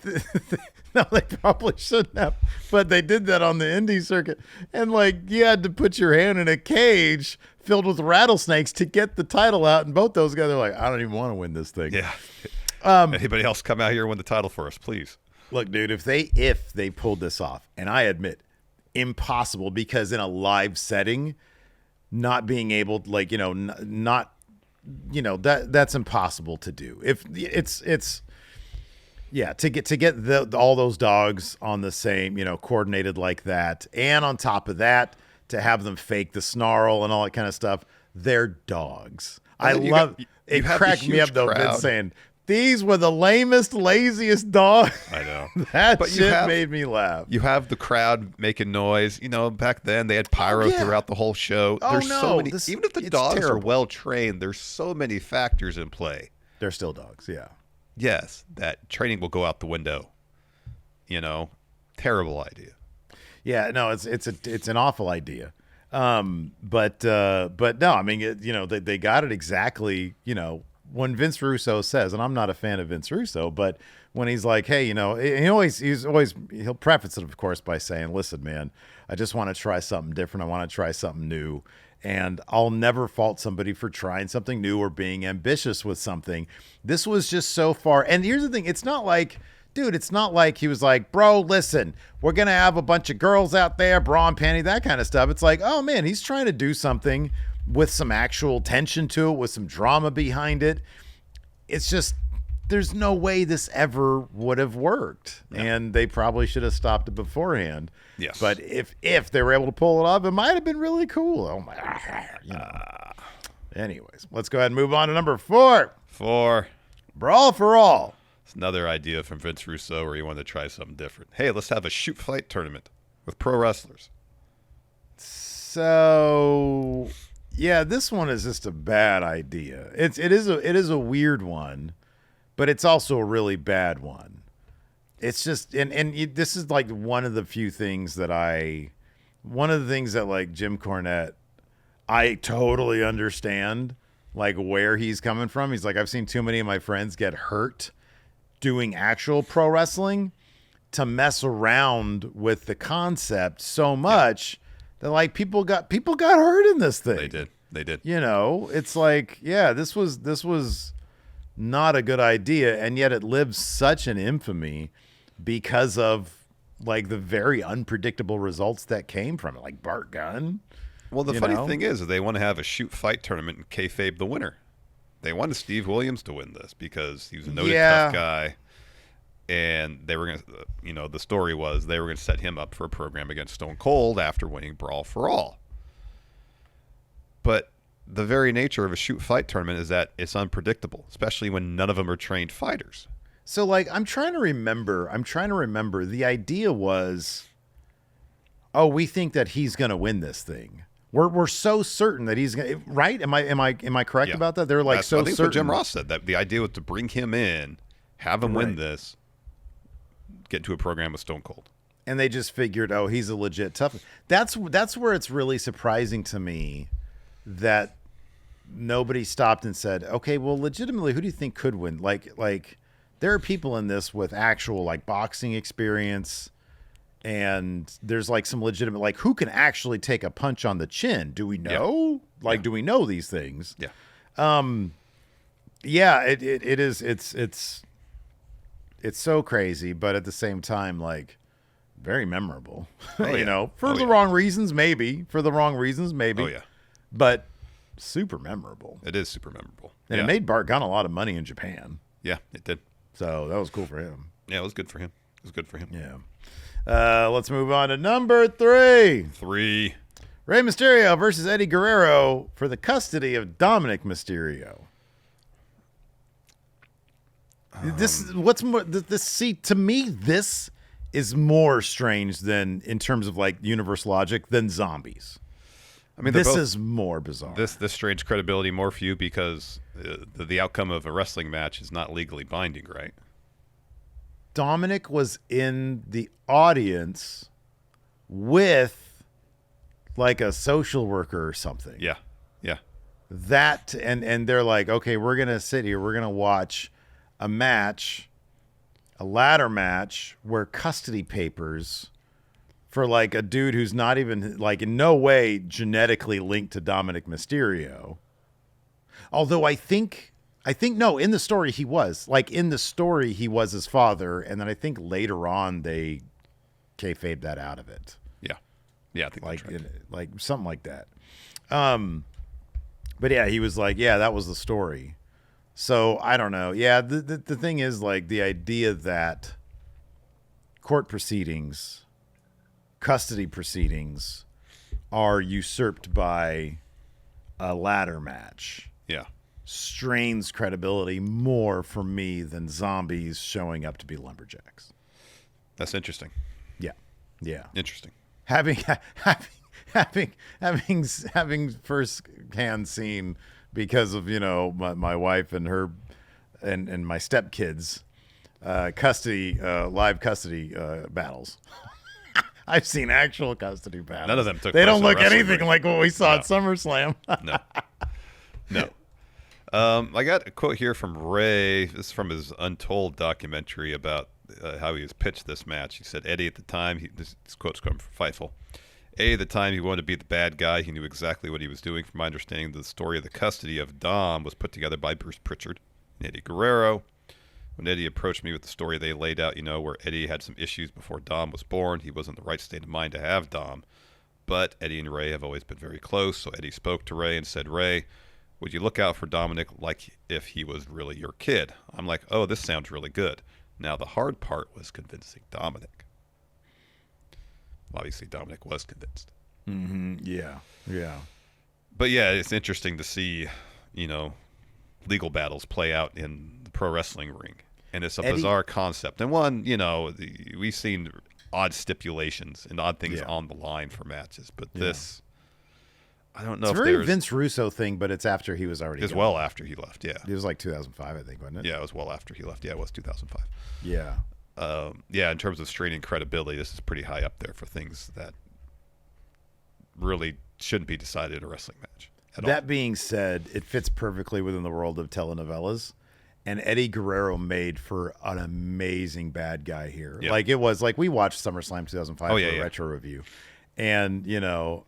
No, they probably shouldn't have. But they did that on the indie circuit. And, like, you had to put your hand in a cage filled with rattlesnakes to get the title out. And both those guys are like, I don't even want to win this thing. Yeah. Anybody else come out here and win the title for us, please? Look, dude, if they pulled this off, and I admit, impossible, because in a live setting, not being able to, like, not, that's impossible to do. If it's yeah, to get all those dogs on the same, coordinated like that, and on top of that, to have them fake the snarl and all that kind of stuff, they're dogs. It cracked me up though, Vince saying these were the lamest, laziest dogs. I know. That shit made me laugh. You have the crowd making noise. Back then they had pyro throughout the whole show. There's so many. Even if the dogs are well trained, there's so many factors in play. They're still dogs, yeah. Yes, that training will go out the window. Terrible idea. Yeah, no, it's an awful idea. But no, I mean, they got it exactly. When Vince Russo says, and I'm not a fan of Vince Russo, but when he's like, hey, he'll preface it, of course, by saying, listen, man, I just want to try something different. I want to try something new. And I'll never fault somebody for trying something new or being ambitious with something. This was just so far. And here's the thing. It's not like, dude, it's not like he was like, bro, listen, we're going to have a bunch of girls out there, bra and panty, that kind of stuff. It's like, oh, man, he's trying to do something with some actual tension to it, with some drama behind it. It's just, there's no way this ever would have worked. Yeah. And they probably should have stopped it beforehand. Yes. But if they were able to pull it off, it might have been really cool. Oh my. Anyways, let's go ahead and move on to number 4. 4. Brawl for All. It's another idea from Vince Russo where he wanted to try something different. Hey, let's have a shoot fight tournament with pro wrestlers. So, yeah, this one is just a bad idea. It is a weird one, but it's also a really bad one. It's just, this is like one of the things that like Jim Cornette, I totally understand like where he's coming from. He's like, I've seen too many of my friends get hurt doing actual pro wrestling to mess around with the concept so much that like people got hurt in this thing. They did. You know, it's like, yeah, this was not a good idea, and yet it lives such an infamy because of like the very unpredictable results that came from it, like Bart Gunn. Well, the funny thing is they want to have a shoot fight tournament and kayfabe the winner. They wanted Steve Williams to win this because he was a noted tough guy, and they were going to, the story was they were going to set him up for a program against Stone Cold after winning Brawl for All. But the very nature of a shoot fight tournament is that it's unpredictable, especially when none of them are trained fighters. So, like, I'm trying to remember. The idea was, we think that he's going to win this thing. We're so certain that he's going to, right? Am I correct about that? They're like so certain. I think what Jim Ross said, that the idea was to bring him in, have him win this, get into a program with Stone Cold. And they just figured, he's a legit tough. That's where it's really surprising to me that nobody stopped and said, okay, well, legitimately, who do you think could win? Like. There are people in this with actual like boxing experience, and there's like some legitimate, like, who can actually take a punch on the chin? Do we know? Yeah. Like, do we know these things? Yeah. It is. It's so crazy, but at the same time, like, very memorable. For the wrong reasons, maybe. Oh yeah. But super memorable. It is super memorable. And it made Bart Gunn a lot of money in Japan. Yeah, it did. So that was cool for him. Yeah, it was good for him. Yeah. Let's move on to number 3. Rey Mysterio versus Eddie Guerrero for the custody of Dominik Mysterio. To me, this is more strange than, in terms of like universe logic, than zombies. I mean, this is more bizarre. This strange credibility more for you because the outcome of a wrestling match is not legally binding, right? Dominik was in the audience with like a social worker or something. Yeah. That and they're like, okay, we're gonna sit here, we're gonna watch a ladder match where custody papers for like a dude who's not even like in no way genetically linked to Dominik Mysterio. Although I think no, in the story he was. Like in the story he was his father, and then I think later on they kayfabed that out of it. Yeah. Yeah, I think like that's right. Like something like that. But yeah, he was like, yeah, that was the story. So I don't know. Yeah, the thing is like the idea that court proceedings, custody proceedings are usurped by a ladder match. Yeah. Strains credibility more for me than zombies showing up to be lumberjacks. That's interesting. Yeah. Interesting. Having first-hand seen because of, my wife and her and my stepkids live custody battles. I've seen actual custody battles. None of them took They place don't in a look wrestling anything ring. like what we saw at SummerSlam. No. I got a quote here from Rey. This is from his Untold documentary about how he was pitched this match. He said, Eddie at the time, this quote's coming from Fightful. Eddie at the time, he wanted to be the bad guy. He knew exactly what he was doing. From my understanding, the story of the custody of Dom was put together by Bruce Pritchard and Eddie Guerrero. When Eddie approached me with the story they laid out, where Eddie had some issues before Dom was born, he wasn't in the right state of mind to have Dom. But Eddie and Rey have always been very close, so Eddie spoke to Rey and said, Rey, would you look out for Dominik like if he was really your kid? I'm like, oh, this sounds really good. Now, the hard part was convincing Dominik. Obviously, Dominik was convinced. Mm-hmm. Yeah. But yeah, it's interesting to see, legal battles play out in the pro wrestling ring. And it's a bizarre concept. And one, we've seen odd stipulations and odd things on the line for matches. But this, I don't know It's if a very there's Vince Russo thing, but it's after he was already It's gone. well after he left. Yeah. It was like 2005, I think, wasn't it? Yeah, it was well after he left. Yeah, it was 2005. Yeah. Yeah, in terms of straining credibility, this is pretty high up there for things that really shouldn't be decided in a wrestling match at all. That being said, it fits perfectly within the world of telenovelas. And Eddie Guerrero made for an amazing bad guy here. Yeah. Like, it was like we watched SummerSlam 2005 Oh, for yeah, a yeah. retro review. And, you know,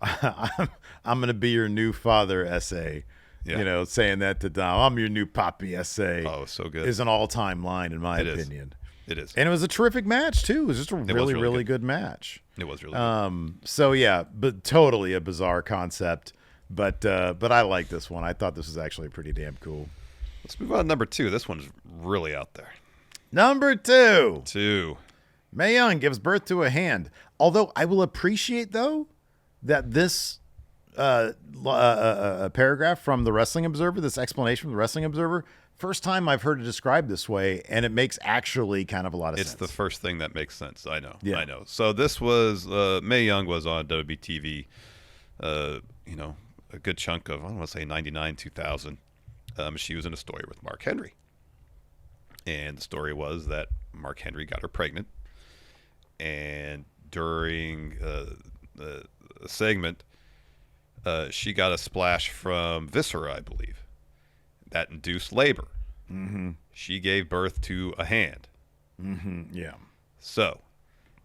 I'm going to be your new father essay. Yeah. You know, saying that to Dom. I'm your new poppy essay. Oh, so good. Is an all-time line, in my It is. opinion. It is. And it was a terrific match, too. It was just a really, really really good match. It was really good. So yeah, but totally a bizarre concept. But I like this one. I thought this was actually pretty damn cool. Let's move on to number 2. This one's really out there. Number 2. 2. Mae Young gives birth to a hand. Although I will appreciate, though, that this paragraph from the Wrestling Observer, this explanation from the Wrestling Observer, first time I've heard it described this way, and it makes actually kind of a lot of sense. It's the first thing that makes sense. I know. Yeah. I know. So this was Mae Young was on WBTV, you know, a good chunk of, I want to say 99, 2000. She was in a story with Mark Henry. And the story was that Mark Henry got her pregnant. And during the segment, she got a splash from viscera, I believe, that induced labor. Mm-hmm. She gave birth to a hand. Mm-hmm. Yeah. So,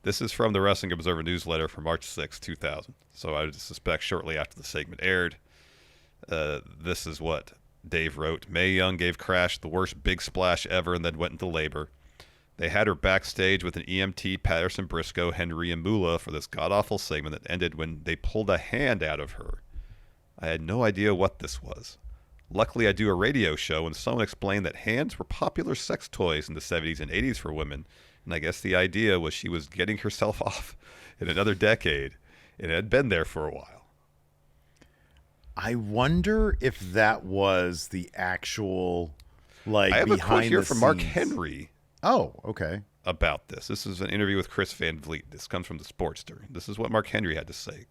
this is from the Wrestling Observer newsletter from March 6, 2000. So I would suspect shortly after the segment aired, this is what Dave wrote. Mae Young gave Crash the worst big splash ever and then went into labor. They had her backstage with an EMT, Patterson, Briscoe, Henry, and Moolah for this god-awful segment that ended when they pulled a hand out of her. I had no idea what this was. Luckily, I do a radio show, and someone explained that hands were popular sex toys in the 70s and 80s for women, and I guess the idea was she was getting herself off in another decade, and it had been there for a while. I wonder if that was the actual, like, I have a quote behind here the from Mark scenes. Henry Oh, okay. about this. This is an interview with Chris Van Vliet. This comes from the Sportster. This is what Mark Henry had to say.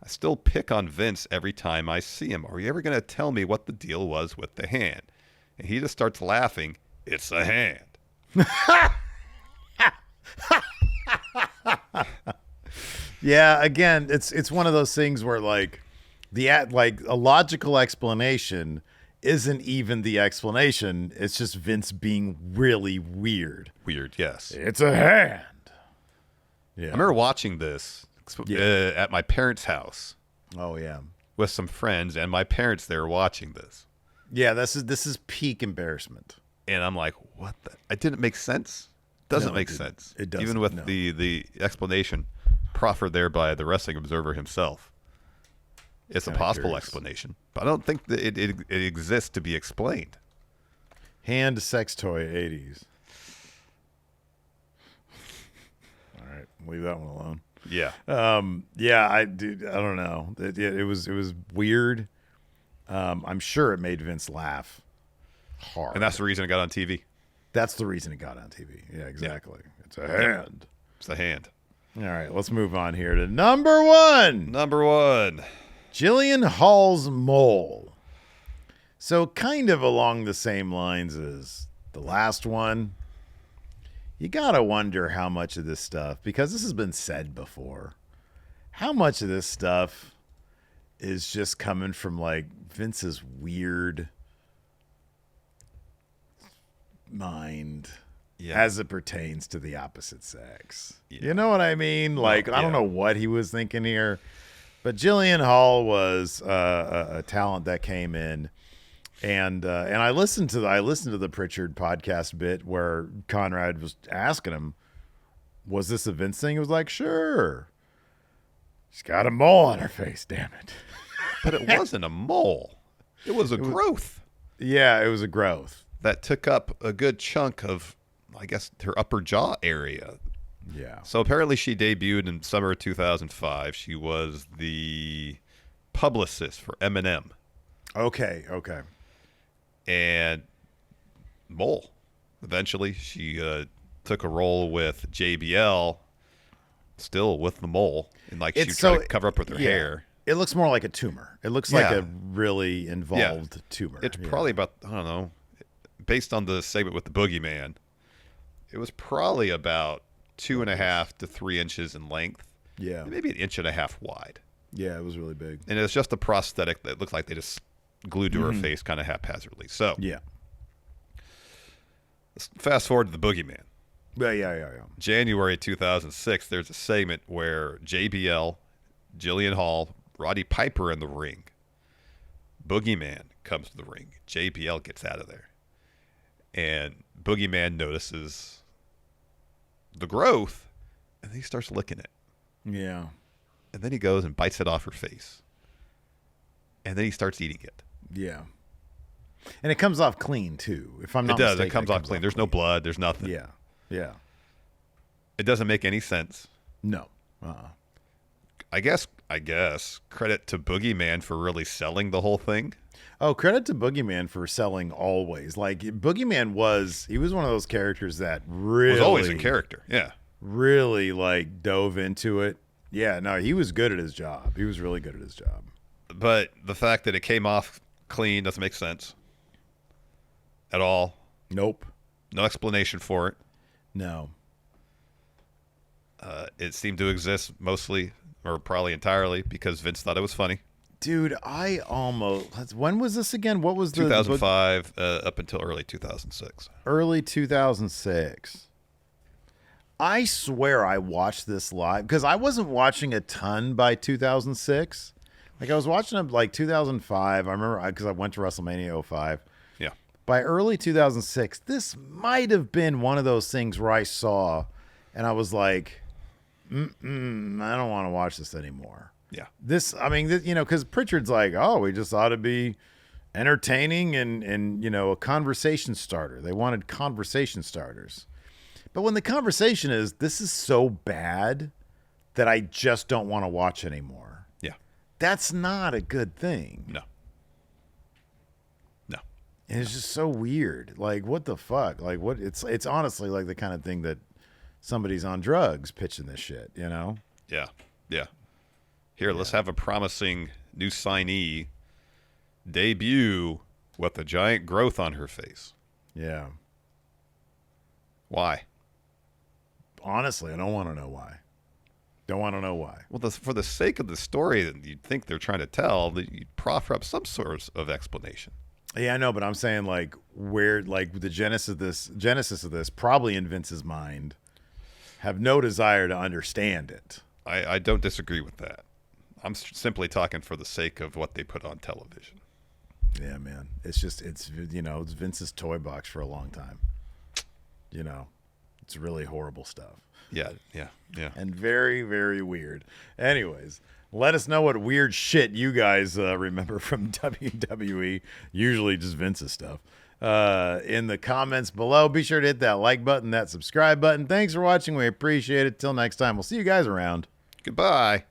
I still pick on Vince every time I see him. Are you ever going to tell me what the deal was with the hand? And he just starts laughing. It's a hand. Yeah, again, it's one of those things where like like a logical explanation isn't even the explanation. It's just Vince being really weird. Weird, yes. It's a hand. Yeah. I remember watching this at my parents' house Oh yeah. with some friends, and my parents there watching this. Yeah, this is peak embarrassment. And I'm like, what the? It didn't make sense. Doesn't No, make it- sense. it doesn't, Even with no. the explanation proffered there by the Wrestling Observer himself. It's a Kinda possible curious. explanation, but I don't think that it exists to be explained. Hand sex toy 80s. All right, leave that one alone. Yeah. Yeah, I don't know. It was weird. I'm sure it made Vince laugh hard. And that's the reason it got on TV. That's the reason it got on TV. Yeah, exactly. It's a hand. It's the hand. All right, let's move on here to number 1. Number 1. Jillian Hall's mole. So kind of along the same lines as the last one. You got to wonder how much of this stuff, because this has been said before, how much of this stuff is just coming from like Vince's weird mind as it pertains to the opposite sex. Yeah. You know what I mean? Like, I don't know what he was thinking here, but Jillian Hall was a talent that came in. And I listened to the Pritchard podcast bit where Conrad was asking him, was this a Vince thing? He was like, sure. She's got a mole on her face, damn it. But it wasn't a mole. It was a growth Yeah, it was a growth. that took up a good chunk of, I guess, her upper jaw area. Yeah. So apparently she debuted in summer of 2005. She was the publicist for Eminem. Okay. And mole. Eventually, she took a role with JBL, still with the mole, and like she It's tried so- to cover up with her yeah. hair. It looks more like a tumor. It looks like Yeah. a really involved tumor. It's Yeah. probably about, I don't know, based on the segment with the boogeyman, it was probably about 2.5 to 3 inches in length. Yeah. Maybe 1.5 inches wide. Yeah, it was really big. And it's just a prosthetic that looked like they just glued to her face kind of haphazardly. So, Yeah. let's fast forward to the boogeyman. Yeah. January 2006, there's a segment where JBL, Jillian Hall, Roddy Piper in the ring. Boogeyman comes to the ring. JBL gets out of there. And Boogeyman notices the growth, and he starts licking it. Yeah. And then he goes and bites it off her face. And then he starts eating it. Yeah. And it comes off clean, too. If I'm not It does. mistaken, It comes off clean. There's no blood. There's nothing. Yeah. Yeah. It doesn't make any sense. No. I guess credit to Boogeyman for really selling the whole thing. Oh, credit to Boogeyman for selling always. Like, Boogeyman he was one of those characters that really Was always in character. Yeah. really like dove into it. Yeah, no, he was good at his job. He was really good at his job. But the fact that it came off clean doesn't make sense at all. Nope. No explanation for it. No. It seemed to exist mostly, or probably entirely, because Vince thought it was funny. Dude, when was this again? What was the 2005 up until early 2006. early 2006? I swear I watched this live because I wasn't watching a ton by 2006. Like I was watching it like 2005. I remember because I went to WrestleMania 05. Yeah. By early 2006, this might have been one of those things where I saw and I was like, I don't want to watch this anymore. Yeah. Because Pritchard's like, oh, we just ought to be entertaining and a conversation starter. They wanted conversation starters. But when the conversation is, this is so bad that I just don't want to watch anymore. Yeah. That's not a good thing. No. And it's just so weird. Like, what the fuck? Like, what? It's honestly like the kind of thing that somebody's on drugs pitching this shit, Yeah. Here, let's have a promising new signee debut with a giant growth on her face. Yeah. Why? Honestly, I don't want to know why. Don't want to know why. Well, for the sake of the story that you'd think they're trying to tell, that you'd proffer up some sort of explanation. Yeah, I know, but I'm saying like where like the genesis of this probably in Vince's mind have no desire to understand it. I don't disagree with that. I'm simply talking for the sake of what they put on television. Yeah, man. It's Vince's toy box for a long time. It's really horrible stuff. Yeah. And very, very weird. Anyways, let us know what weird shit you guys remember from WWE. Usually just Vince's stuff. In the comments below. Be sure to hit that like button, that subscribe button. Thanks for watching. We appreciate it. Till next time. We'll see you guys around. Goodbye.